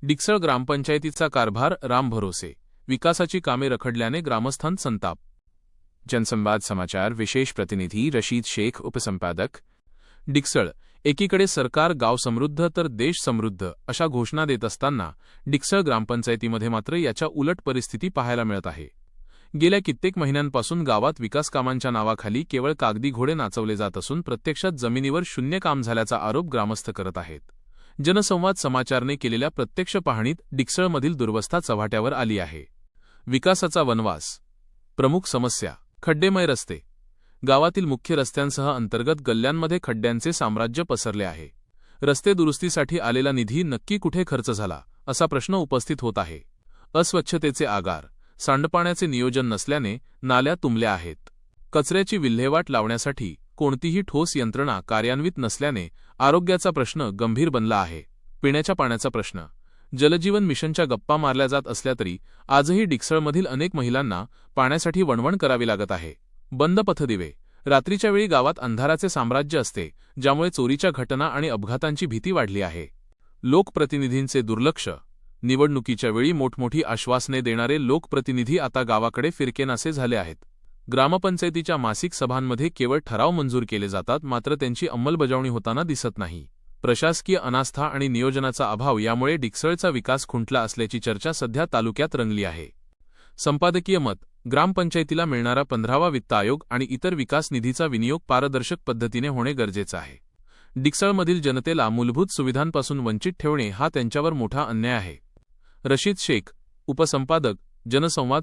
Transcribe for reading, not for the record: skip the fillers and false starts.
डिकसळ ग्रामपंचायतीचा कारभार रामभरोसे, विकासाची कामे रखडल्याने ग्रामस्थांत संताप। जनसंवाद समाचार विशेष प्रतिनिधी रशीद शेख, उपसंपादक, डिकसळ। एकीकडे सरकार गाव समृद्ध तर देश समृद्ध अशा घोषणा देत असताना डिकसळ ग्रामपंचायतीमध्ये मात्र याच्या उलट परिस्थिती पाहायला मिळत आहे। गेल्या कित्येक महिन्यांपासून गावात विकास कामांच्या नावाखाली केवळ कागदी घोडे नाचवले जात असून प्रत्यक्षात जमिनीवर शून्य काम झाल्याचा आरोप ग्रामस्थ करत आहेत। जनसंवाद समाचारने केलेल्या प्रत्यक्ष पाहणीत डिकसळमधील दुर्वस्था चव्हाट्यावर आली आहे। विकासाचा वनवास, प्रमुख समस्या, खड्डेमय रस्ते। गावातील मुख्य रस्त्यांसह अंतर्गत गल्ल्यांमध्ये खड्ड्यांचे साम्राज्य पसरले आहे। रस्ते दुरुस्तीसाठी आलेला निधी नक्की कुठे खर्च झाला असा प्रश्न उपस्थित होत आहे। अस्वच्छतेचे आगार, सांडपाण्याचे नियोजन नसल्याने नाल्या तुंबल्या आहेत। कचऱ्याची विल्हेवाट लावण्यासाठी कोणतीही ठोस यंत्रणा कार्यान्वित नसल्याने आरोग्याचा प्रश्न गंभीर बनला आहे। पिण्याच्या पाण्याचा प्रश्न, जलजीवन मिशनच्या गप्पा मारल्या जात असल्या तरी आजही डिकसळमधील अनेक महिलांना पाण्यासाठी वणवण करावी लागत आहे। बंद पथदिवे, रात्रीच्या वेळी गावात अंधाराचे साम्राज्य असते, ज्यामुळे चोरीच्या घटना आणि अपघातांची भीती वाढली आहे। लोकप्रतिनिधींचे दुर्लक्ष, निवडणुकीच्या वेळी मोठमोठी आश्वासने देणारे लोकप्रतिनिधी आता गावाकडे फिरकेनासे झाले आहेत। ग्रामपंचायतीच्या मासिक सभांमध्ये केवळ ठराव मंजूर केले जातात, मात्र त्यांची अंमलबजावणी होताना दिसत नाही। प्रशासकीय अनास्था आणि नियोजनाचा अभाव यामुळे डिकसळचा विकास खुंटला असल्याची चर्चा सध्या तालुक्यात रंगली आहे। संपादकीय मत, ग्रामपंचायतीला मिळणारा 15वा वित्त आयोग आणि इतर विकास निधीचा विनियोग पारदर्शक पद्धतीने होणे गरजेचे आहे। डिकसळमधील जनतेला मूलभूत सुविधांपासून वंचित ठेवणे हा त्यांच्यावर मोठा अन्याय आहे। रशीद शेख, उपसंपादक, जनसंवाद।